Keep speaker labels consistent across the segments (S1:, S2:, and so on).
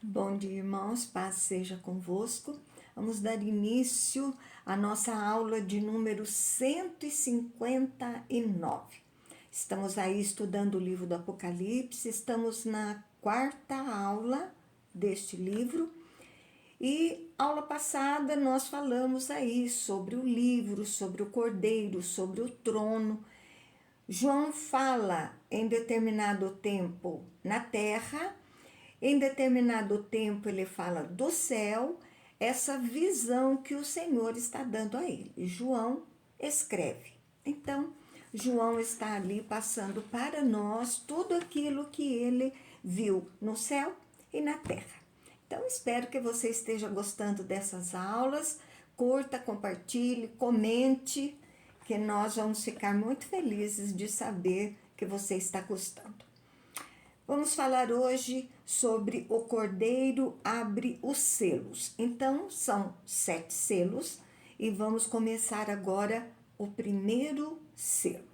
S1: Bom dia, irmãos, paz seja convosco. Vamos dar início à nossa aula de número 159. Estamos aí estudando o livro do Apocalipse, estamos na quarta aula deste livro. E aula passada nós falamos aí sobre o livro, sobre o cordeiro, sobre o trono. João fala em determinado tempo na terra. Em determinado tempo ele fala do céu, essa visão que o Senhor está dando a ele. João escreve. Então, João está ali passando para nós tudo aquilo que ele viu no céu e na terra. Então, espero que você esteja gostando dessas aulas. Curta, compartilhe, comente, que nós vamos ficar muito felizes de saber que você está gostando. Vamos falar hoje sobre o cordeiro abre os selos. Então, são 7 selos e vamos começar agora o primeiro selo.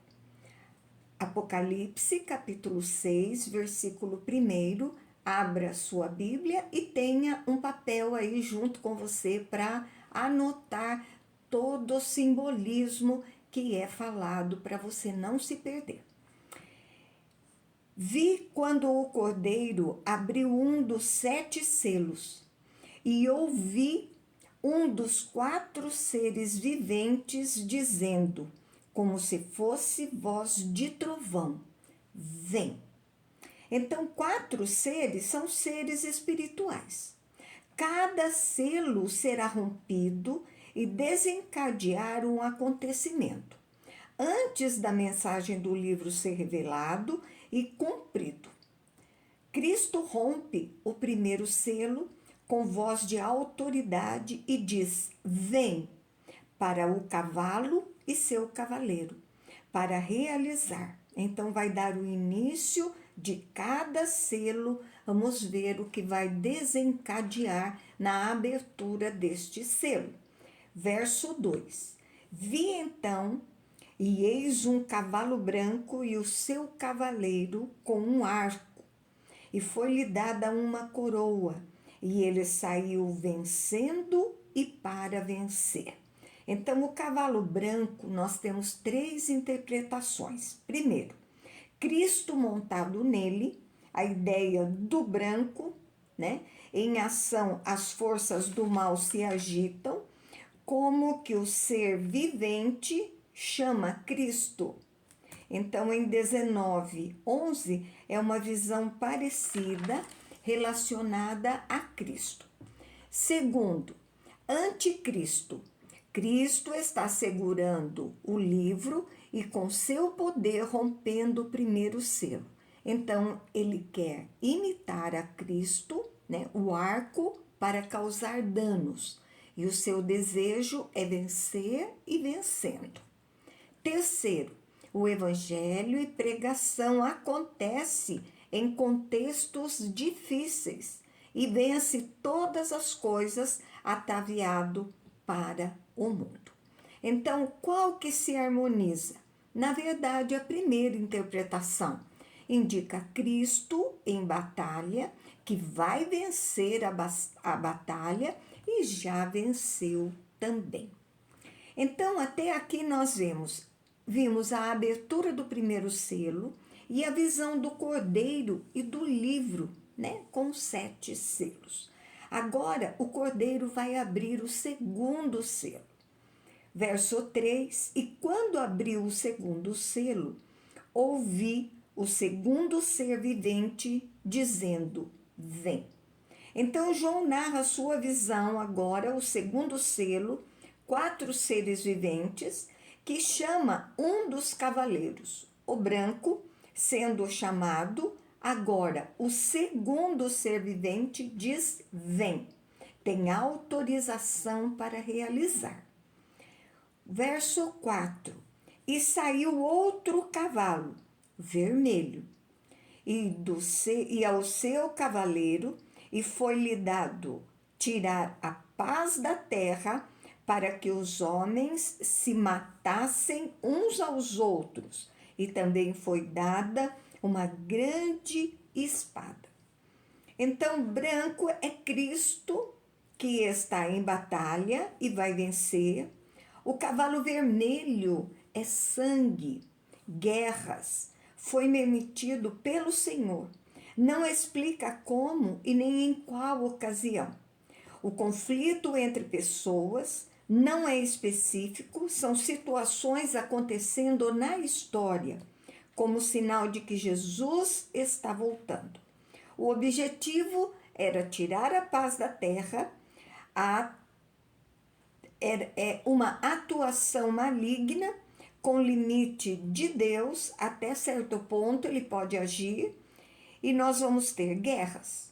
S1: Apocalipse, capítulo 6, versículo 1. Abra sua Bíblia e tenha um papel aí junto com você para anotar todo o simbolismo que é falado para você não se perder. Vi quando o cordeiro abriu um dos 7 selos e ouvi um dos 4 seres viventes dizendo, como se fosse voz de trovão, vem. Então, 4 seres são seres espirituais. Cada selo será rompido e desencadear um acontecimento antes da mensagem do livro ser revelado e cumprido. Cristo rompe o primeiro selo com voz de autoridade e diz, vem, para o cavalo e seu cavaleiro, para realizar. Então vai dar o início de cada selo, vamos ver o que vai desencadear na abertura deste selo. Verso 2. Vi então, e eis um cavalo branco e o seu cavaleiro com um arco, e foi-lhe dada uma coroa, e ele saiu vencendo e para vencer. Então, o cavalo branco, nós temos 3 interpretações. Primeiro, Cristo montado nele, a ideia do branco, né? Em ação, as forças do mal se agitam, como que o ser vivente chama Cristo. Então, em 19:11, é uma visão parecida relacionada a Cristo. Segundo, anticristo. Cristo está segurando o livro e com seu poder rompendo o primeiro selo. Então, ele quer imitar a Cristo, né, o arco, para causar danos. E o seu desejo é vencer e vencendo. Terceiro, o evangelho e pregação acontece em contextos difíceis e vence todas as coisas ataviado para o mundo. Então, qual que se harmoniza? Na verdade, a primeira interpretação indica Cristo em batalha, que vai vencer a batalha e já venceu também. Então, até aqui nós vimos a abertura do primeiro selo e a visão do cordeiro e do livro, né, com 7 selos. Agora, o cordeiro vai abrir o segundo selo. Verso 3, e quando abriu o segundo selo, ouvi o segundo ser vivente dizendo, vem. Então, João narra a sua visão agora, o segundo selo, 4 seres viventes, que chama um dos cavaleiros, o branco, sendo chamado, agora o segundo ser vivente diz, vem, tem autorização para realizar. Verso 4, e saiu outro cavalo, vermelho, e ao seu cavaleiro, e foi-lhe dado tirar a paz da terra, para que os homens se matassem uns aos outros, e também foi dada uma grande espada. Então, branco é Cristo que está em batalha e vai vencer. O cavalo vermelho é sangue, guerras. Foi emitido pelo Senhor. Não explica como e nem em qual ocasião. O conflito entre pessoas não é específico, são situações acontecendo na história, como sinal de que Jesus está voltando. O objetivo era tirar a paz da terra, é uma atuação maligna com limite de Deus, até certo ponto ele pode agir, e nós vamos ter guerras.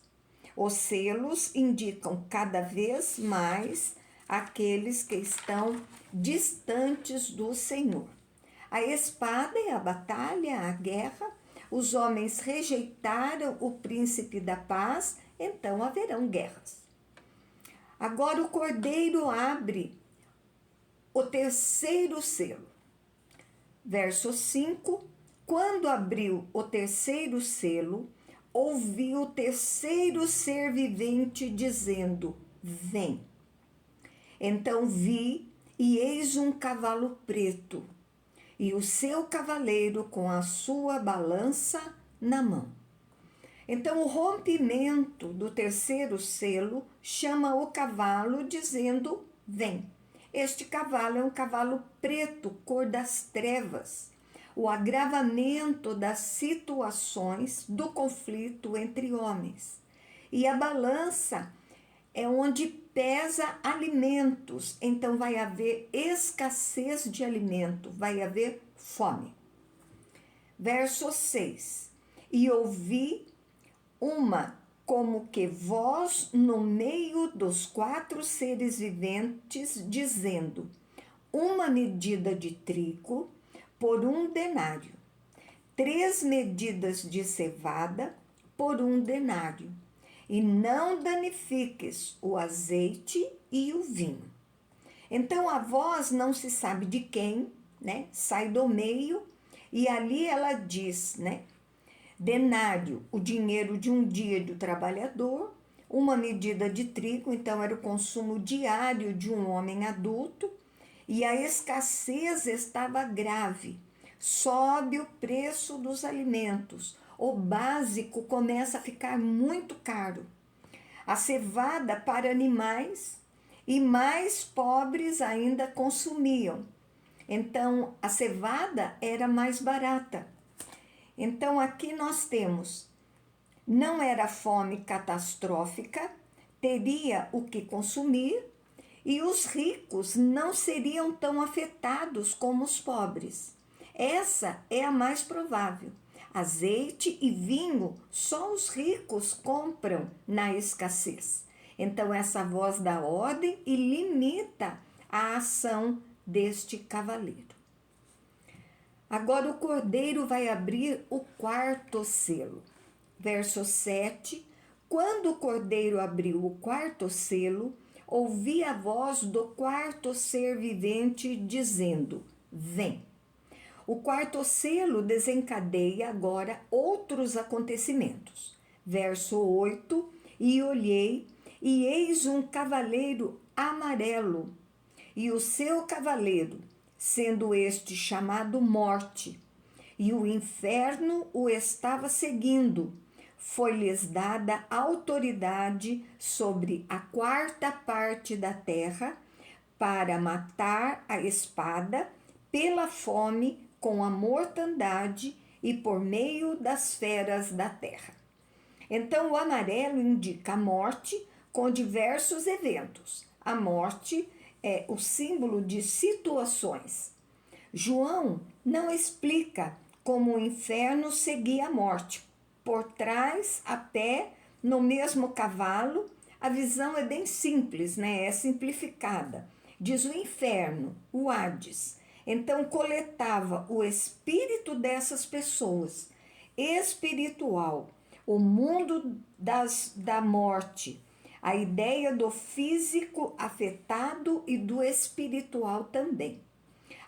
S1: Os selos indicam cada vez mais aqueles que estão distantes do Senhor. A espada é a batalha, a guerra. Os homens rejeitaram o príncipe da paz, então haverão guerras. Agora o cordeiro abre o terceiro selo. Verso 5: Quando abriu o terceiro selo, ouvi o terceiro ser vivente dizendo: Vem. Então vi, e eis um cavalo preto, e o seu cavaleiro com a sua balança na mão. Então o rompimento do terceiro selo chama o cavalo dizendo: Vem. Este cavalo é um cavalo preto, cor das trevas. O agravamento das situações do conflito entre homens. E a balança é onde pesa alimentos, então vai haver escassez de alimento, vai haver fome. Verso 6: E ouvi uma como que voz no meio dos 4 seres viventes, dizendo: uma medida de trigo por 1 denário, 3 medidas de cevada por 1 denário, e não danifiques o azeite e o vinho. Então a voz não se sabe de quem, né? Sai do meio, e ali ela diz, né? Denário, o dinheiro de um dia do trabalhador, uma medida de trigo, então era o consumo diário de um homem adulto, e a escassez estava grave. Sobe o preço dos alimentos, o básico começa a ficar muito caro. A cevada para animais e mais pobres ainda consumiam. Então a cevada era mais barata. Então aqui nós temos, não era fome catastrófica, teria o que consumir, e os ricos não seriam tão afetados como os pobres. Essa é a mais provável. Azeite e vinho só os ricos compram na escassez. Então essa voz dá ordem e limita a ação deste cavaleiro. Agora o cordeiro vai abrir o 4º selo. Verso 7: Quando o cordeiro abriu o 4º selo, ouvi a voz do 4º ser vivente dizendo: Vem. O 4º selo desencadeia agora outros acontecimentos. Verso 8: E olhei, e eis um cavaleiro amarelo, e o seu cavaleiro, sendo este chamado Morte, e o inferno o estava seguindo. Foi-lhes dada autoridade sobre a 4ª parte da terra, para matar a espada, pela fome, com a mortandade e por meio das feras da terra. Então o amarelo indica a morte com diversos eventos. A morte é o símbolo de situações. João não explica como o inferno seguia a morte. Por trás, a pé, no mesmo cavalo, a visão é bem simples, né? É simplificada. Diz o inferno, o Hades. Então coletava o espírito dessas pessoas, espiritual, o mundo da morte, a ideia do físico afetado e do espiritual também.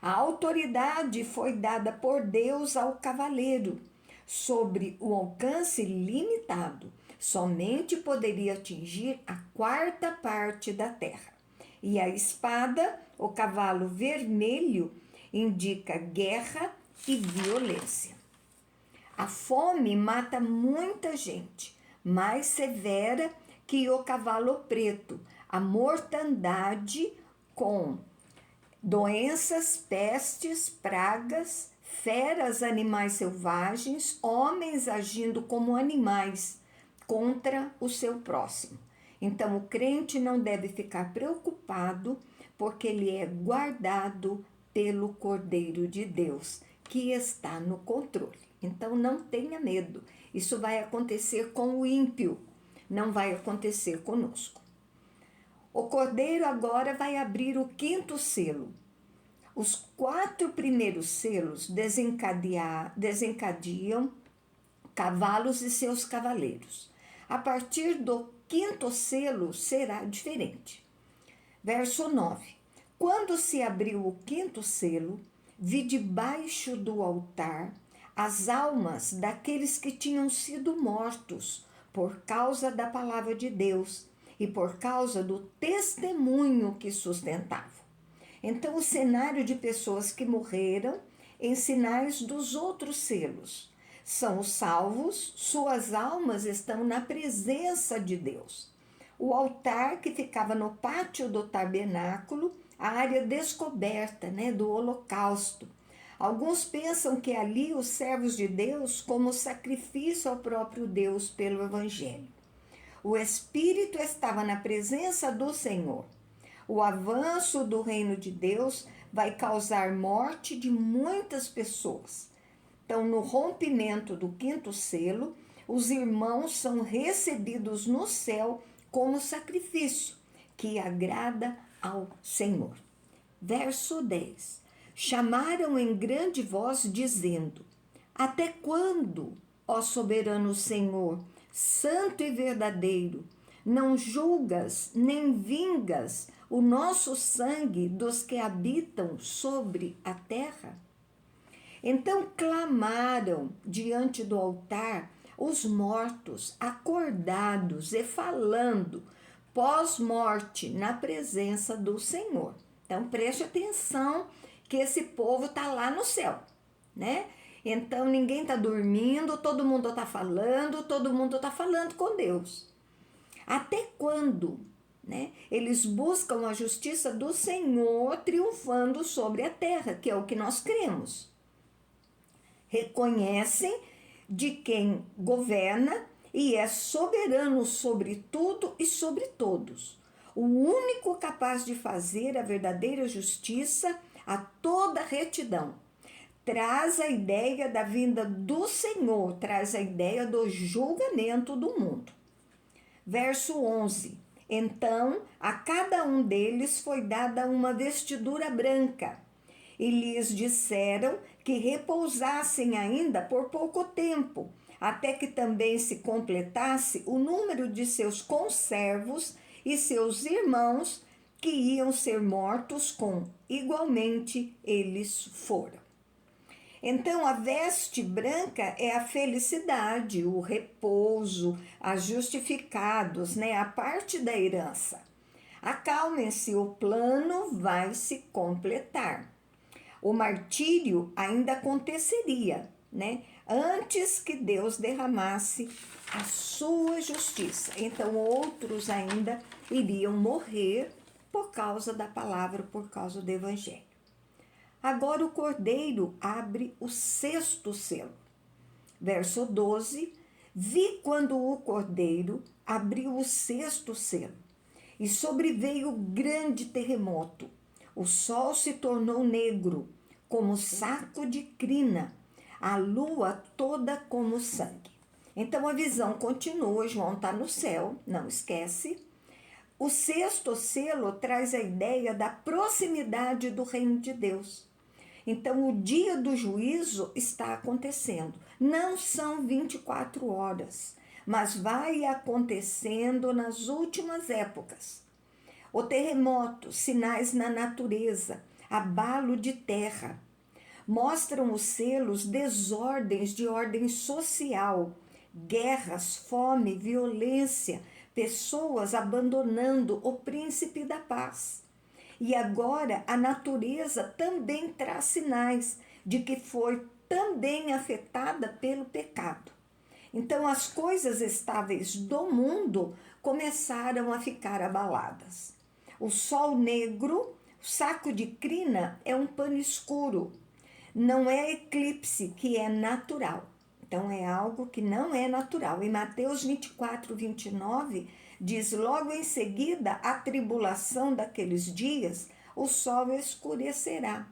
S1: A autoridade foi dada por Deus ao cavaleiro, sobre o alcance limitado, somente poderia atingir a quarta parte da terra. E a espada, o cavalo vermelho, indica guerra e violência. A fome mata muita gente, mais severa que o cavalo preto. A mortandade com doenças, pestes, pragas, feras, animais selvagens, homens agindo como animais contra o seu próximo. Então, o crente não deve ficar preocupado, porque ele é guardado pelo Cordeiro de Deus, que está no controle. Então, não tenha medo. Isso vai acontecer com o ímpio, não vai acontecer conosco. O Cordeiro agora vai abrir o quinto selo. Os 4 primeiros selos desencadeiam cavalos e seus cavaleiros. A partir do quinto selo será diferente. Verso 9. Quando se abriu o quinto selo, vi debaixo do altar as almas daqueles que tinham sido mortos por causa da palavra de Deus e por causa do testemunho que sustentavam. Então, o cenário de pessoas que morreram em sinais dos outros selos. São os salvos, suas almas estão na presença de Deus. O altar que ficava no pátio do tabernáculo, a área descoberta, do holocausto. Alguns pensam que ali os servos de Deus como sacrifício ao próprio Deus pelo Evangelho. O Espírito estava na presença do Senhor. O avanço do reino de Deus vai causar morte de muitas pessoas. Então, no rompimento do quinto selo, os irmãos são recebidos no céu como sacrifício, que agrada ao Senhor. Verso 10. Chamaram em grande voz, dizendo: Até quando, ó soberano Senhor, santo e verdadeiro, não julgas nem vingas o nosso sangue dos que habitam sobre a terra? Então clamaram diante do altar os mortos, acordados e falando pós-morte na presença do Senhor. Então preste atenção que esse povo está lá no céu, Então ninguém está dormindo, todo mundo está falando com Deus. Até quando, eles buscam a justiça do Senhor triunfando sobre a terra, que é o que nós cremos. Reconhecem de quem governa e é soberano sobre tudo e sobre todos. O único capaz de fazer a verdadeira justiça a toda retidão. Traz a ideia da vinda do Senhor, traz a ideia do julgamento do mundo. Verso 11. Então, a cada um deles foi dada uma vestidura branca, e lhes disseram que repousassem ainda por pouco tempo, até que também se completasse o número de seus conservos e seus irmãos, que iam ser mortos com igualmente eles foram. Então, a veste branca é a felicidade, o repouso, as justificados, a parte da herança. Acalmem-se, o plano vai se completar. O martírio ainda aconteceria, antes que Deus derramasse a sua justiça. Então, outros ainda iriam morrer por causa da palavra, por causa do Evangelho. Agora o Cordeiro abre o sexto selo. Verso 12. Vi quando o Cordeiro abriu o sexto selo, e sobreveio grande terremoto. O sol se tornou negro, como saco de crina, a lua toda como sangue. Então a visão continua, João está no céu, não esquece. O sexto selo traz a ideia da proximidade do reino de Deus. Então o dia do juízo está acontecendo. Não são 24 horas, mas vai acontecendo nas últimas épocas. O terremoto, sinais na natureza, abalo de terra. Mostram os selos desordens de ordem social, guerras, fome, violência, pessoas abandonando o príncipe da paz. E agora a natureza também traz sinais de que foi também afetada pelo pecado. Então as coisas estáveis do mundo começaram a ficar abaladas. O sol negro, saco de crina, é um pano escuro. Não é eclipse, que é natural. Então é algo que não é natural. Em Mateus 24, 29, diz: logo em seguida, a tribulação daqueles dias, o sol escurecerá.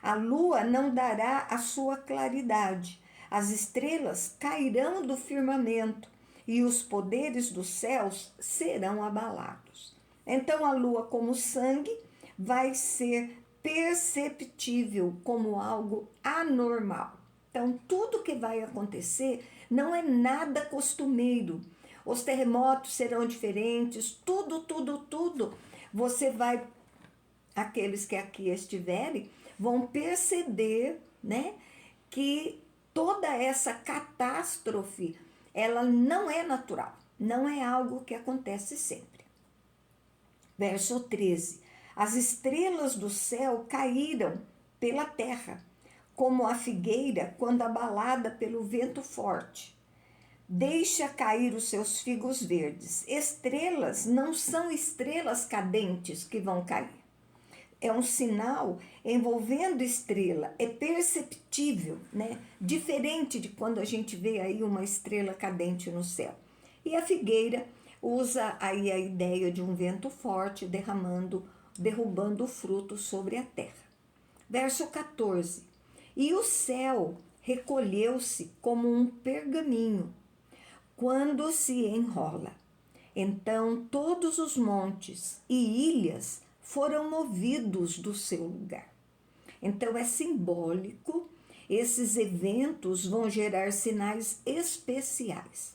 S1: A lua não dará a sua claridade. As estrelas cairão do firmamento e os poderes dos céus serão abalados. Então a lua, como sangue, vai ser perceptível como algo anormal. Então, tudo que vai acontecer não é nada costumeiro. Os terremotos serão diferentes, tudo. Você vai, aqueles que aqui estiverem, vão perceber, né, que toda essa catástrofe, ela não é natural, não é algo que acontece sempre. Verso 13. As estrelas do céu caíram pela terra, como a figueira quando abalada pelo vento forte. Deixa cair os seus figos verdes. Estrelas não são estrelas cadentes que vão cair. É um sinal envolvendo estrela, é perceptível, né? Diferente de quando a gente vê aí uma estrela cadente no céu. E a figueira usa aí a ideia de um vento forte derrubando o fruto sobre a terra. Verso 14. E o céu recolheu-se como um pergaminho quando se enrola. Então todos os montes e ilhas foram movidos do seu lugar. Então é simbólico, esses eventos vão gerar sinais especiais.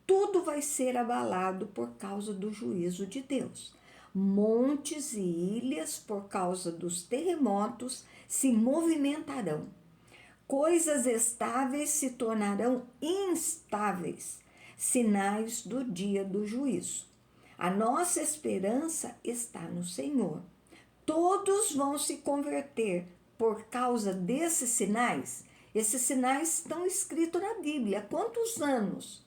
S1: Tudo vai ser abalado por causa do juízo de Deus. Montes e ilhas, por causa dos terremotos, se movimentarão. Coisas estáveis se tornarão instáveis, sinais do dia do juízo. A nossa esperança está no Senhor. Todos vão se converter por causa desses sinais. Esses sinais estão escritos na Bíblia. Há quantos anos?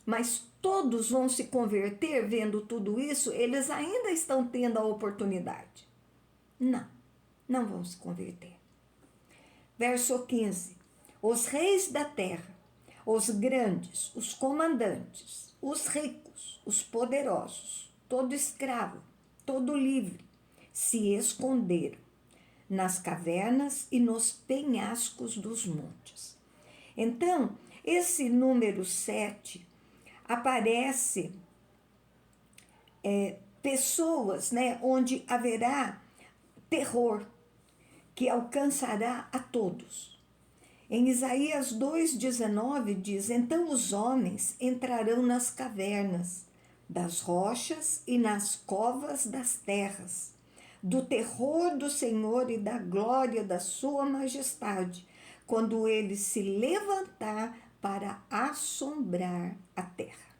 S1: Mas todos vão se converter vendo tudo isso? Eles ainda estão tendo a oportunidade? Não vão se converter. Verso 15. Os reis da terra, os grandes, os comandantes, os ricos, os poderosos, todo escravo, todo livre, se esconderam nas cavernas e nos penhascos dos montes. Então, esse número 7 aparece pessoas, né, onde haverá terror que alcançará a todos. Em Isaías 2,19 diz: então os homens entrarão nas cavernas das rochas e nas covas das terras, do terror do Senhor e da glória da sua majestade, quando ele se levantar para assombrar a terra.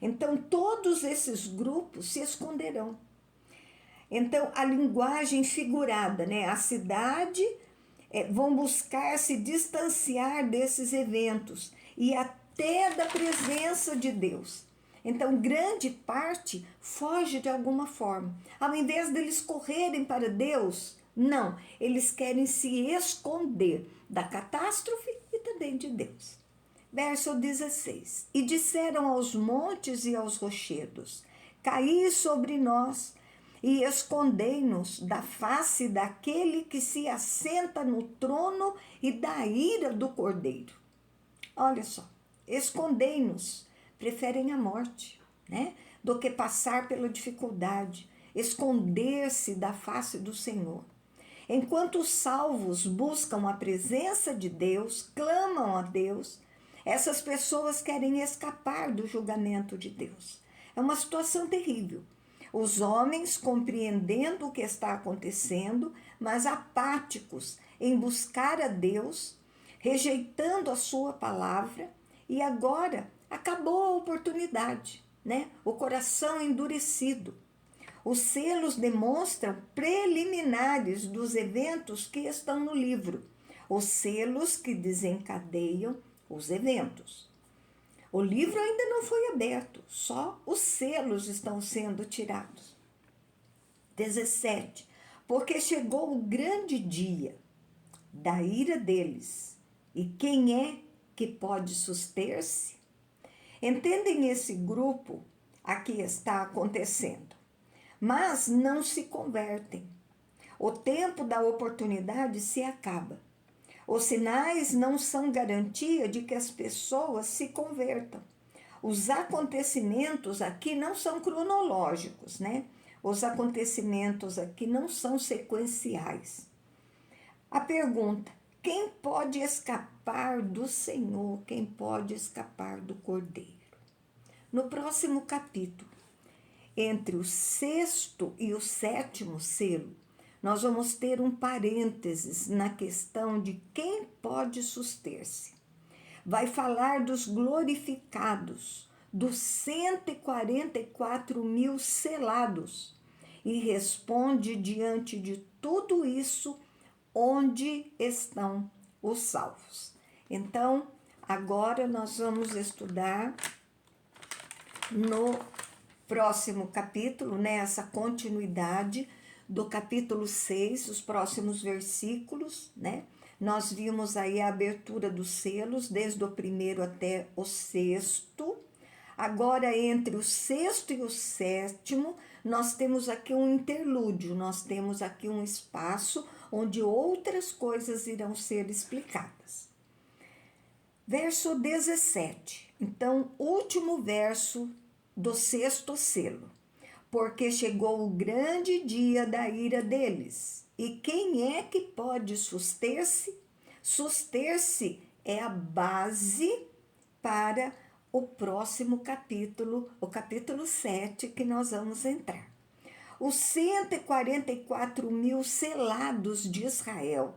S1: Então todos esses grupos se esconderão. Então a linguagem figurada, né? A cidade vão buscar se distanciar desses eventos e até da presença de Deus. Então, grande parte foge de alguma forma. Ao invés deles correrem para Deus, não, eles querem se esconder da catástrofe e também de Deus. Verso 16. E disseram aos montes e aos rochedos: caí sobre nós e escondei-nos da face daquele que se assenta no trono e da ira do Cordeiro. Olha só, escondei-nos, preferem a morte, né? Do que passar pela dificuldade, esconder-se da face do Senhor. Enquanto os salvos buscam a presença de Deus, clamam a Deus, essas pessoas querem escapar do julgamento de Deus. É uma situação terrível. Os homens compreendendo o que está acontecendo, mas apáticos em buscar a Deus, rejeitando a sua palavra e agora Acabou a oportunidade, né? O coração endurecido. Os selos demonstram preliminares dos eventos que estão no livro, os selos que desencadeiam os eventos. O livro ainda não foi aberto, só os selos estão sendo tirados. 17. Porque chegou o grande dia da ira deles, e quem é que pode suster-se? Entendem esse grupo a que está acontecendo, mas não se convertem. O tempo da oportunidade se acaba. Os sinais não são garantia de que as pessoas se convertam. Os acontecimentos aqui não são cronológicos, né? Os acontecimentos aqui não são sequenciais. A pergunta: quem pode escapar do Senhor? Quem pode escapar do Cordeiro? No próximo capítulo, entre o 6º e o 7º selo, nós vamos ter um parênteses na questão de quem pode suster-se. Vai falar dos glorificados, dos 144 mil selados, e responde diante de tudo isso, onde estão os salvos. Então, agora nós vamos estudar no próximo capítulo, né, essa continuidade do capítulo 6, os próximos versículos, né? Nós vimos aí a abertura dos selos, desde o 1º até o 6º. Agora, entre o 6º e o 7º, nós temos aqui um interlúdio, nós temos aqui um espaço onde outras coisas irão ser explicadas. Verso 17. Então, último verso do 6º selo. Porque chegou o grande dia da ira deles. E quem é que pode suster-se? Suster-se é a base para o próximo capítulo, o capítulo 7, que nós vamos entrar. Os 144 mil selados de Israel.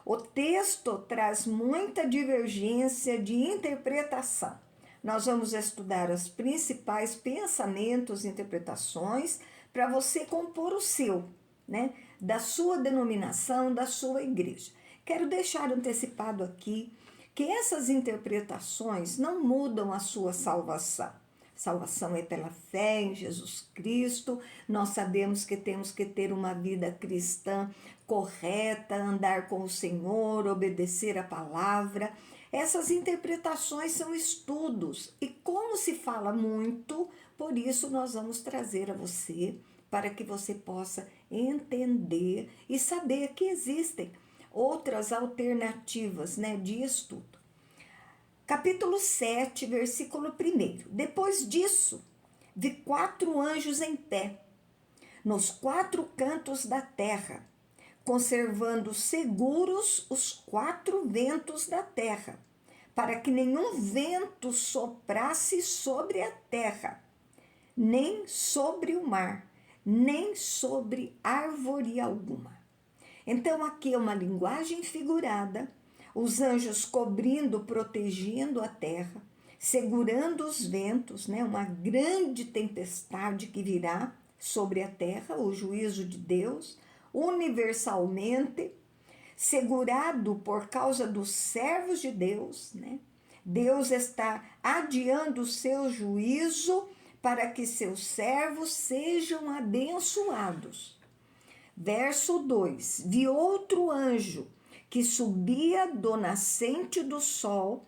S1: O texto traz muita divergência de interpretação. Nós vamos estudar os principais pensamentos e interpretações para você compor o seu, né? Da sua denominação, da sua igreja. Quero deixar antecipado aqui que essas interpretações não mudam a sua salvação. Salvação é pela fé em Jesus Cristo. Nós sabemos que temos que ter uma vida cristã correta, andar com o Senhor, obedecer a palavra. Essas interpretações são estudos e como se fala muito, por isso nós vamos trazer a você para que você possa entender e saber que existem outras alternativas, né, de estudo. Capítulo 7, versículo 1. Depois disso, vi 4 anjos em pé, nos 4 cantos da terra, conservando seguros os 4 ventos da terra, para que nenhum vento soprasse sobre a terra, nem sobre o mar, nem sobre árvore alguma. Então, aqui é uma linguagem figurada, os anjos cobrindo, protegendo a terra, segurando os ventos, né? Uma grande tempestade que virá sobre a terra, o juízo de Deus, universalmente, segurado por causa dos servos de Deus, né? Deus está adiando o seu juízo para que seus servos sejam abençoados. Verso 2: vi outro anjo que subia do nascente do sol,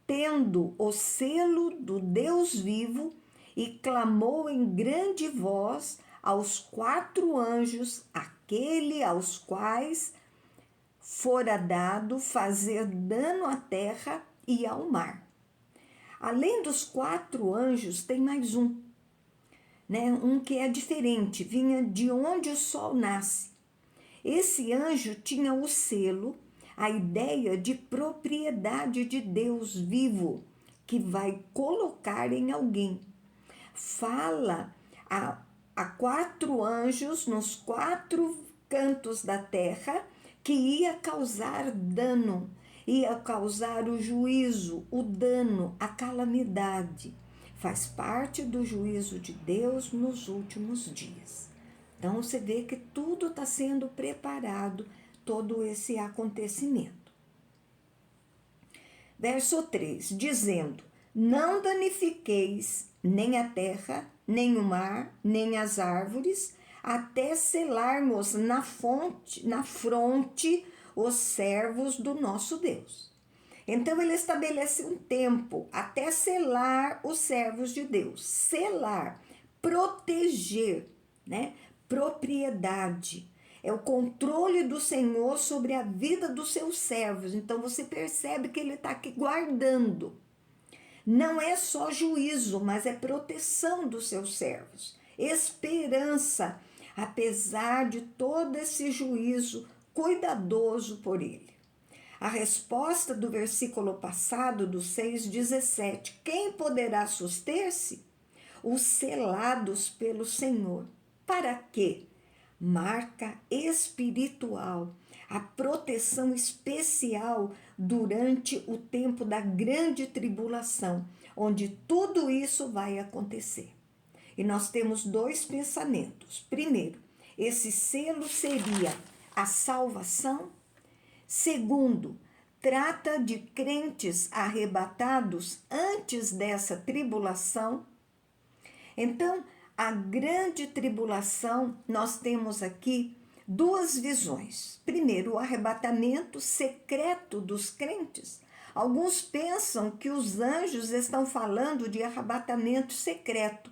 S1: tendo o selo do Deus vivo, e clamou em grande voz aos 4 anjos, aquele aos quais fora dado fazer dano à terra e ao mar. Além dos 4 anjos, tem mais um, né? Um que é diferente, vinha de onde o sol nasce. Esse anjo tinha o selo, a ideia de propriedade de Deus vivo, que vai colocar em alguém. Fala a 4 anjos nos 4 cantos da terra que ia causar dano. ia causar o juízo, o dano, a calamidade. Faz parte do juízo de Deus nos últimos dias. Então você vê que tudo está sendo preparado, todo esse acontecimento. Verso 3, dizendo: não danifiqueis nem a terra, nem o mar, nem as árvores, até selarmos na fronte os servos do nosso Deus. Então ele estabelece um tempo até selar os servos de Deus. Selar, proteger, né? Propriedade. É o controle do Senhor sobre a vida dos seus servos. Então você percebe que ele está aqui guardando. Não é só juízo, mas é proteção dos seus servos. Esperança, apesar de todo esse juízo cuidadoso por ele. A resposta do versículo passado, do 6,17, quem poderá suster-se? Os selados pelo Senhor. Para quê? Marca espiritual, a proteção especial durante o tempo da grande tribulação, onde tudo isso vai acontecer. E nós temos dois pensamentos. Primeiro, esse selo seria a salvação. Segundo, trata de crentes arrebatados antes dessa tribulação. Então, a grande tribulação, nós temos aqui duas visões. Primeiro, o arrebatamento secreto dos crentes. Alguns pensam que os anjos estão falando de arrebatamento secreto.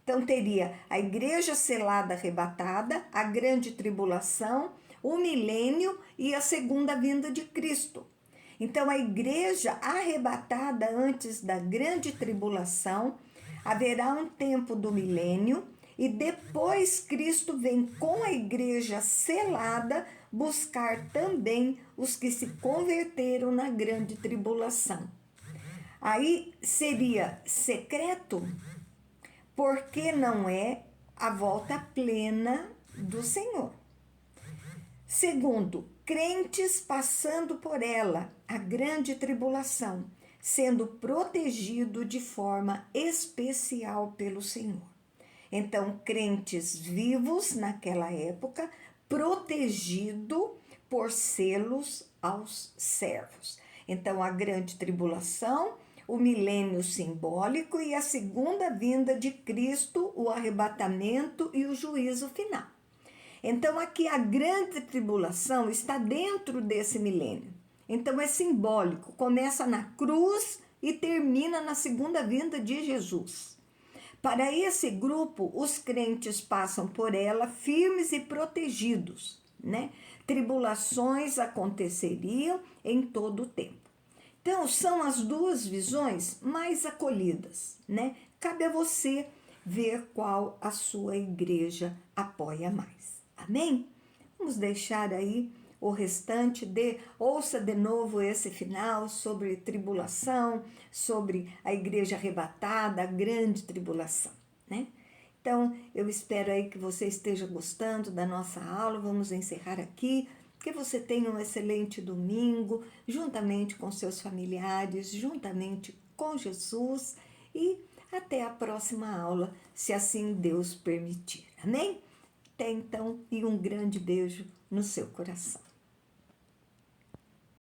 S1: Então, teria a igreja selada arrebatada, a grande tribulação, o milênio e a segunda vinda de Cristo. Então, a igreja arrebatada antes da grande tribulação, haverá um tempo do milênio e depois Cristo vem com a igreja selada buscar também os que se converteram na grande tribulação. Aí seria secreto, porque não é a volta plena do Senhor. Segundo, crentes passando por ela, a grande tribulação, sendo protegido de forma especial pelo Senhor. Então, crentes vivos naquela época, protegido por selos aos servos. Então, a grande tribulação, o milênio simbólico e a segunda vinda de Cristo, o arrebatamento e o juízo final. Então, aqui a grande tribulação está dentro desse milênio. Então, é simbólico, começa na cruz e termina na segunda vinda de Jesus. Para esse grupo, os crentes passam por ela firmes e protegidos, né? Tribulações aconteceriam em todo o tempo. Então, são as duas visões mais acolhidas, né? Cabe a você ver qual a sua igreja apoia mais. Amém? Vamos deixar aí o restante, ouça de novo esse final sobre tribulação, sobre a igreja arrebatada, a grande tribulação, né? Então, eu espero aí que você esteja gostando da nossa aula. Vamos encerrar aqui. Que você tenha um excelente domingo, juntamente com seus familiares, juntamente com Jesus, e até a próxima aula, se assim Deus permitir. Amém? Até então, e um grande beijo no seu coração.